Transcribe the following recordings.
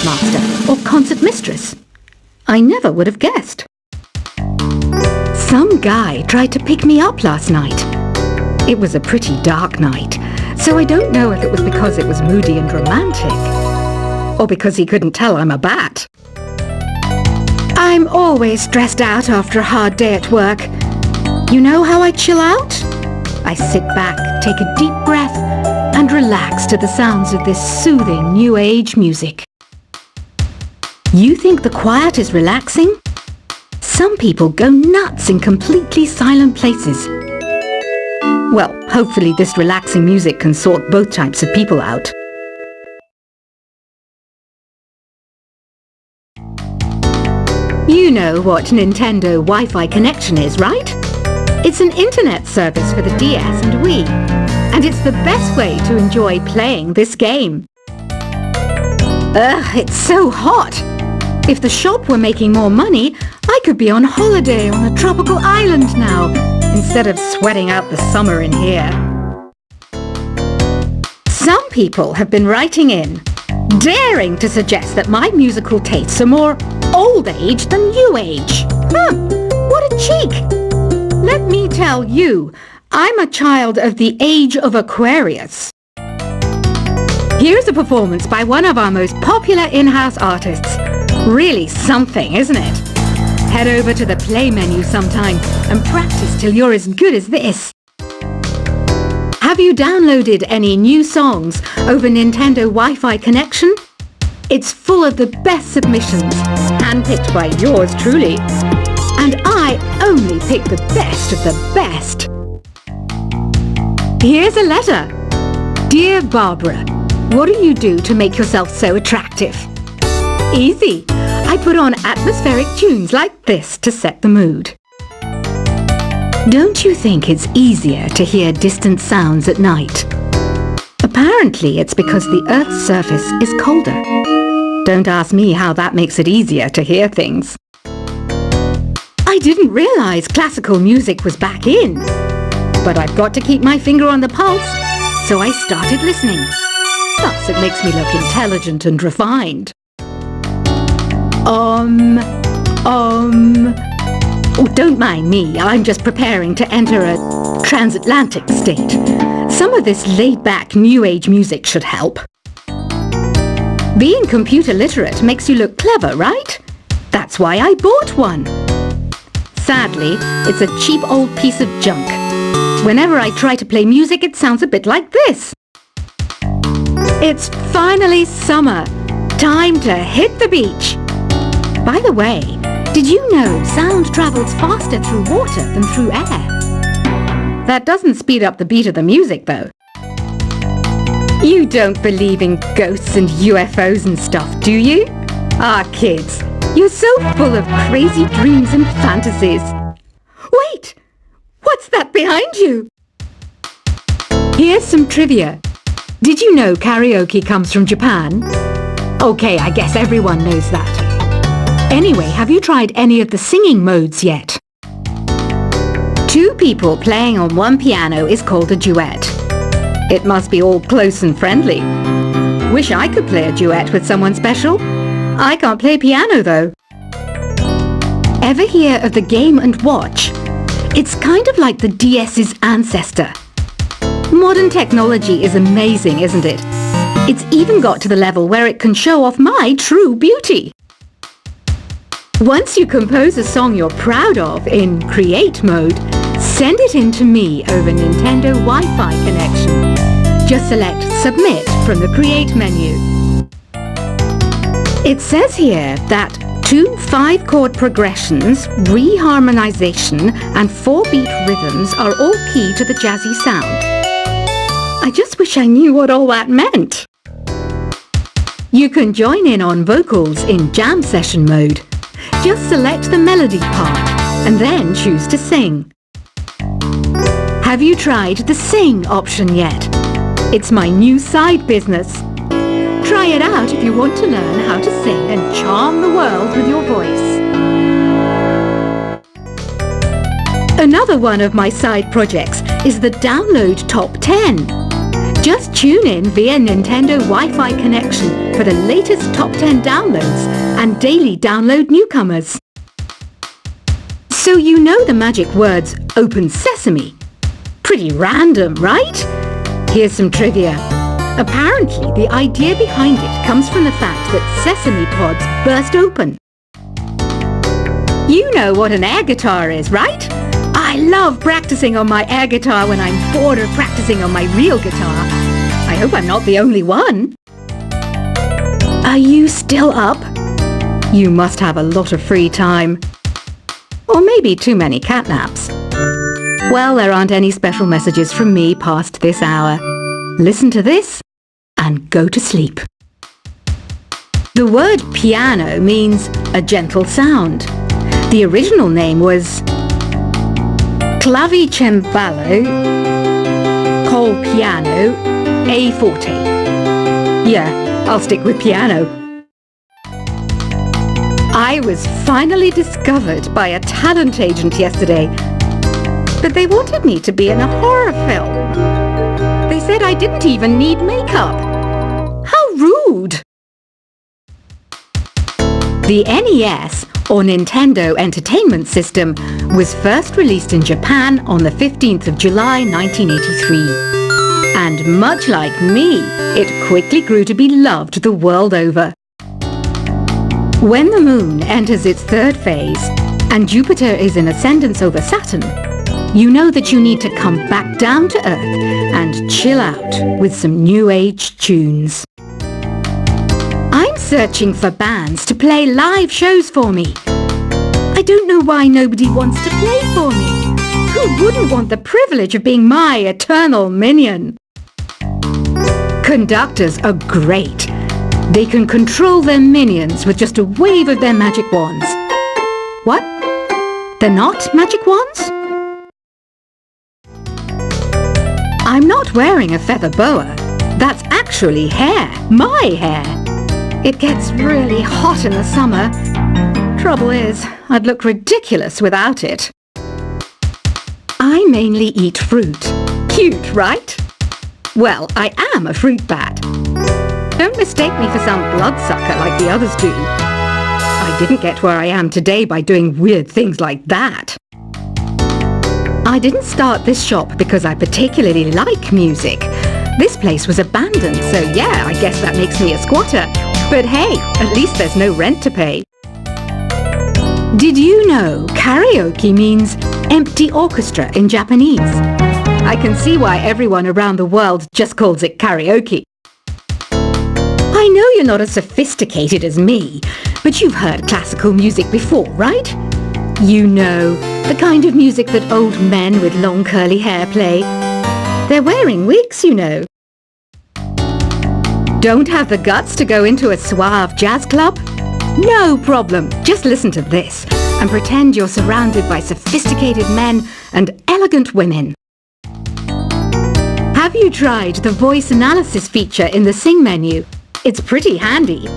concertmaster or concertmistress. I never would have guessed. Some guy tried to pick me up last night. It was a pretty dark night, so I don't know if it was because it was moody and romantic, or because he couldn't tell I'm a bat. I'm always stressed out after a hard day at work. You know how I chill out? I sit back, take a deep breath, and relax to the sounds of this soothing new age music. You think the quiet is relaxing? Some people go nuts in completely silent places. Well, hopefully this relaxing music can sort both types of people out. You know what Nintendo Wi-Fi connection is, right? It's an internet service for the DS and Wii, and it's the best way to enjoy playing this game. Ugh, it's so hot! If the shop were making more money, I could be on holiday on a tropical island now, instead of sweating out the summer in here. Some people have been writing in, daring to suggest that my musical tastes are more old age than new age. What a cheek! Let me tell you, I'm a child of the age of Aquarius. Here's a performance by one of our most popular in-house artists. Really something, isn't it? Head over to the play menu sometime and practice till you're as good as this. Have you downloaded any new songs over Nintendo Wi-Fi connection? It's full of the best submissions, handpicked by yours truly. And I only pick the best of the best. Here's a letter. Dear Barbara, what do you do to make yourself so attractive? Easy. I put on atmospheric tunes like this to set the mood. Don't you think it's easier to hear distant sounds at night? Apparently it's because the Earth's surface is colder. Don't ask me how that makes it easier to hear things. I didn't realize classical music was back in. But I've got to keep my finger on the pulse, so I started listening. Plus, it makes me look intelligent and refined. Oh, don't mind me. I'm just preparing to enter a transatlantic state. Some of this laid-back new age music should help. Being computer literate makes you look clever, right? That's why I bought one. Sadly, it's a cheap old piece of junk. Whenever I try to play music, it sounds a bit like this. It's finally summer. Time to hit the beach. By the way, did you know sound travels faster through water than through air? That doesn't speed up the beat of the music, though. You don't believe in ghosts and UFOs and stuff, do you? Ah, kids, you're so full of crazy dreams and fantasies. Wait! What's that behind you? Here's some trivia. Did you know karaoke comes from Japan? Okay, I guess everyone knows that. Anyway, have you tried any of the singing modes yet? Two people playing on one piano is called a duet. It must be all close and friendly. Wish I could play a duet with someone special. I can't play piano though. Ever hear of the Game & Watch? It's kind of like the DS's ancestor. Modern technology is amazing, isn't it? It's even got to the level where it can show off my true beauty. Once you compose a song you're proud of in Create mode, send it in to me over Nintendo Wi-Fi connection. Just select Submit from the Create menu. It says here that 2 5-chord progressions, reharmonization, and 4-beat rhythms are all key to the jazzy sound. I just wish I knew what all that meant. You can join in on vocals in Jam Session mode. Just select the melody part and then choose to sing. Have you tried the Sing option yet? It's my new side business. Try it out if you want to learn how to sing and charm the world with your voice. Another one of my side projects is the Download Top 10. Just tune in via Nintendo Wi-Fi connection for the latest top 10 downloads and daily download newcomers. So you know the magic words Open Sesame? Pretty random, right? Here's some trivia. Apparently, the idea behind it comes from the fact that sesame pods burst open. You know what an air guitar is, right? I love practicing on my air guitar when I'm bored of practicing on my real guitar. I hope I'm not the only one. Are you still up? You must have a lot of free time. Or maybe too many catnaps. Well, there aren't any special messages from me past this hour. Listen to this and go to sleep. The word piano means a gentle sound. The original name was clavicembalo col piano a forte. Yeah, I'll stick with piano. I was finally discovered by a talent agent yesterday, but they wanted me to be in a horror film. They said I didn't even need makeup. How rude! The NES, or Nintendo Entertainment System, was first released in Japan on the 15th of July 1983. And much like me, it quickly grew to be loved the world over. When the Moon enters its third phase, and Jupiter is in ascendance over Saturn, you know that you need to come back down to Earth and chill out with some new age tunes. I'm searching for bands to play live shows for me. I don't know why nobody wants to play for me. Who wouldn't want the privilege of being my eternal minion? Conductors are great. They can control their minions with just a wave of their magic wands. What? They're not magic wands? I'm not wearing a feather boa. That's actually hair. My hair. It gets really hot in the summer. Trouble is, I'd look ridiculous without it. I mainly eat fruit. Cute, right? Well, I am a fruit bat. Don't mistake me for some bloodsucker like the others do. I didn't get where I am today by doing weird things like that. I didn't start this shop because I particularly like music. This place was abandoned, so yeah, I guess that makes me a squatter. But hey, at least there's no rent to pay. Did you know karaoke means empty orchestra in Japanese? I can see why everyone around the world just calls it karaoke. I know you're not as sophisticated as me, but you've heard classical music before, right? You know, the kind of music that old men with long curly hair play. They're wearing wigs, you know. Don't have the guts to go into a suave jazz club? No problem. Just listen to this and pretend you're surrounded by sophisticated men and elegant women. Have you tried the voice analysis feature in the Sing menu? It's pretty handy.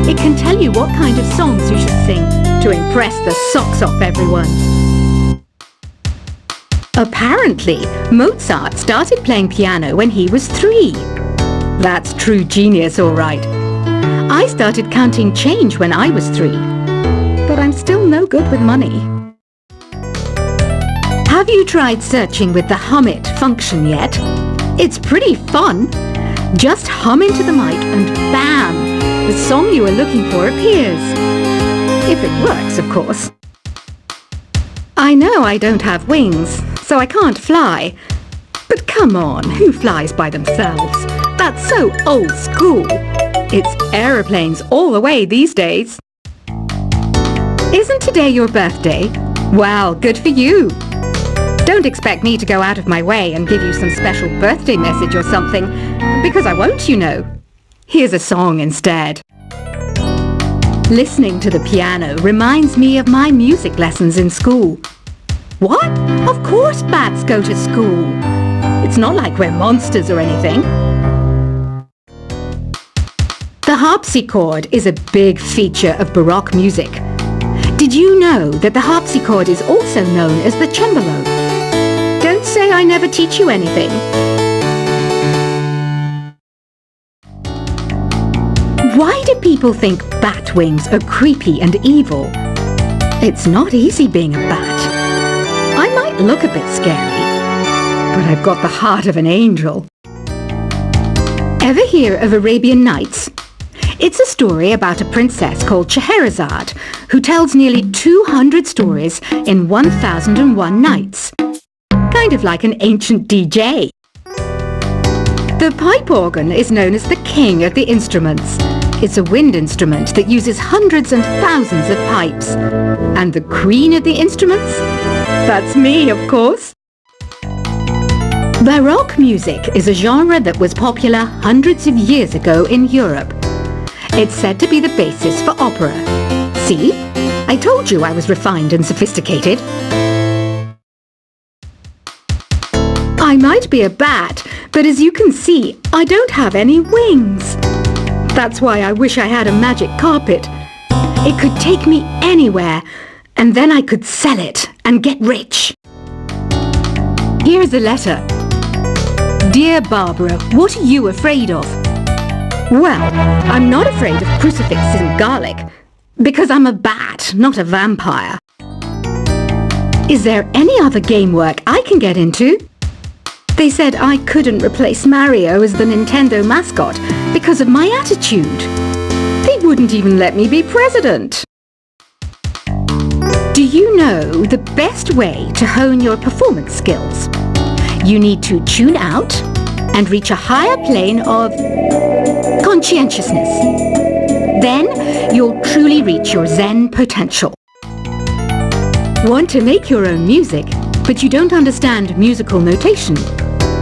It can tell you what kind of songs you should sing to impress the socks off everyone. Apparently, Mozart started playing piano when he was 3. That's true genius, all right. I started counting change when I was 3, but I'm still no good with money. Have you tried searching with the Hum It function yet? It's pretty fun. Just hum into the mic and bam! The song you are looking for appears. If it works, of course. I know I don't have wings, so I can't fly. But come on, who flies by themselves? That's so old school. It's aeroplanes all the way these days. Isn't today your birthday? Well, good for you. Don't expect me to go out of my way and give you some special birthday message or something, because I won't, you know. Here's a song instead. Listening to the piano reminds me of my music lessons in school. What? Of course bats go to school. It's not like we're monsters or anything. The harpsichord is a big feature of Baroque music. Did you know that the harpsichord is also known as the cembalo? Don't say I never teach you anything. do people think bat wings are creepy and evil? It's not easy being a bat. I might look a bit scary, but I've got the heart of an angel. Ever hear of Arabian Nights? It's a story about a princess called Scheherazade who tells nearly 200 stories in 1001 nights. Kind of like an ancient DJ. The pipe organ is known as the king of the instruments. It's a wind instrument that uses hundreds and thousands of pipes. And the queen of the instruments? That's me, of course. Baroque music is a genre that was popular hundreds of years ago in Europe. It's said to be the basis for opera. See? I told you I was refined and sophisticated. I might be a bat, but as you can see, I don't have any wings. That's why I wish I had a magic carpet. It could take me anywhere, and then I could sell it and get rich. Here's a letter. Dear Barbara, what are you afraid of? Well, I'm not afraid of crucifixes and garlic, because I'm a bat, not a vampire. Is there any other game work I can get into? They said I couldn't replace Mario as the Nintendo mascot because of my attitude. They wouldn't even let me be president. Do you know the best way to hone your performance skills? You need to tune out and reach a higher plane of conscientiousness. Then you'll truly reach your Zen potential. Want to make your own music, but you don't understand musical notation?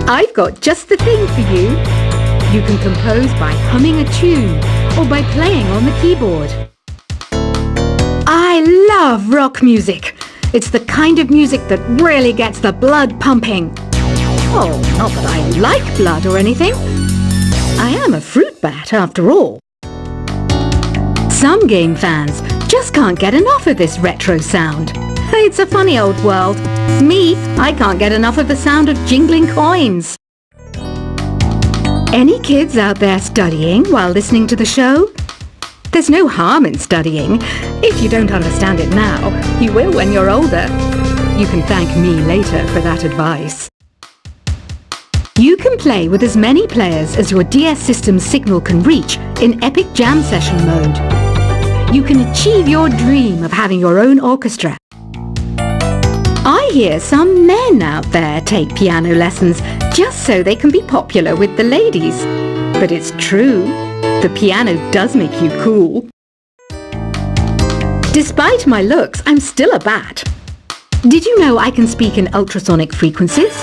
I've got just the thing for you. You can compose by humming a tune or by playing on the keyboard. I love rock music. It's the kind of music that really gets the blood pumping. Oh, not that I like blood or anything. I am a fruit bat after all. Some game fans just can't get enough of this retro sound. It's a funny old world. Me, I can't get enough of the sound of jingling coins. Any kids out there studying while listening to the show? There's no harm in studying. If you don't understand it now, you will when you're older. You can thank me later for that advice. You can play with as many players as your DS system's signal can reach in Epic Jam Session mode. You can achieve your dream of having your own orchestra. I hear some men out there take piano lessons just so they can be popular with the ladies. But it's true, the piano does make you cool. Despite my looks, I'm still a bat. Did you know I can speak in ultrasonic frequencies?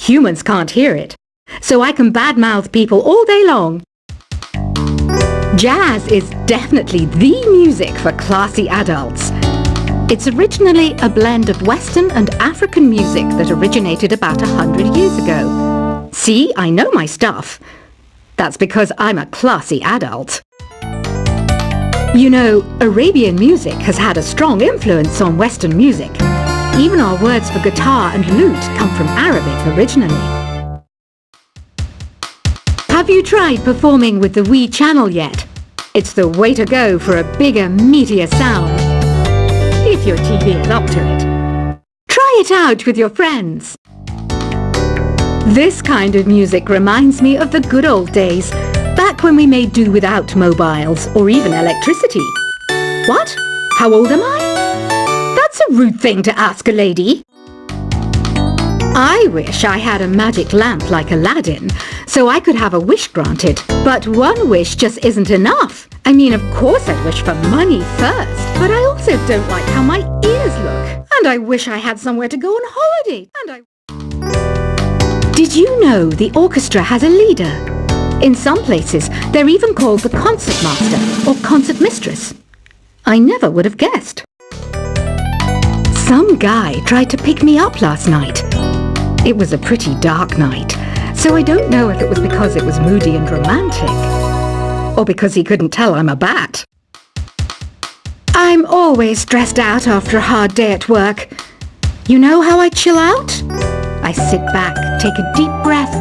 Humans can't hear it, so I can badmouth people all day long. Jazz is definitely the music for classy adults. It's originally a blend of Western and African music that originated about 100 years ago. See, I know my stuff. That's because I'm a classy adult. You know, Arabian music has had a strong influence on Western music. Even our words for guitar and lute come from Arabic originally. Have you tried performing with the Wii channel yet? It's the way to go for a bigger, meatier sound. If your TV is up to it. Try it out with your friends. This kind of music reminds me of the good old days, back when we made do without mobiles or even electricity. What? How old am I? That's a rude thing to ask a lady. I wish I had a magic lamp like Aladdin, so I could have a wish granted. But one wish just isn't enough. I mean, of course I'd wish for money first, but I also don't like how my ears look. And I wish I had somewhere to go on holiday. Did you know the orchestra has a leader? In some places, they're even called the concert master or concert mistress. I never would have guessed. Some guy tried to pick me up last night. It was a pretty dark night, so I don't know if it was because it was moody and romantic, or because he couldn't tell I'm a bat. I'm always stressed out after a hard day at work. You know how I chill out? I sit back, take a deep breath,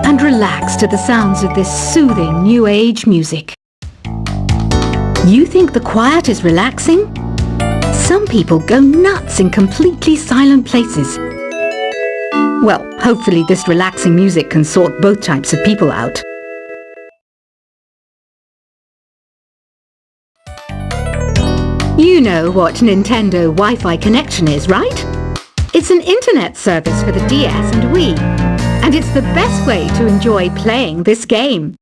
and relax to the sounds of this soothing new age music. You think the quiet is relaxing? Some people go nuts in completely silent places. Well, hopefully this relaxing music can sort both types of people out. You know what Nintendo Wi-Fi connection is, right? It's an internet service for the DS and Wii, and it's the best way to enjoy playing this game.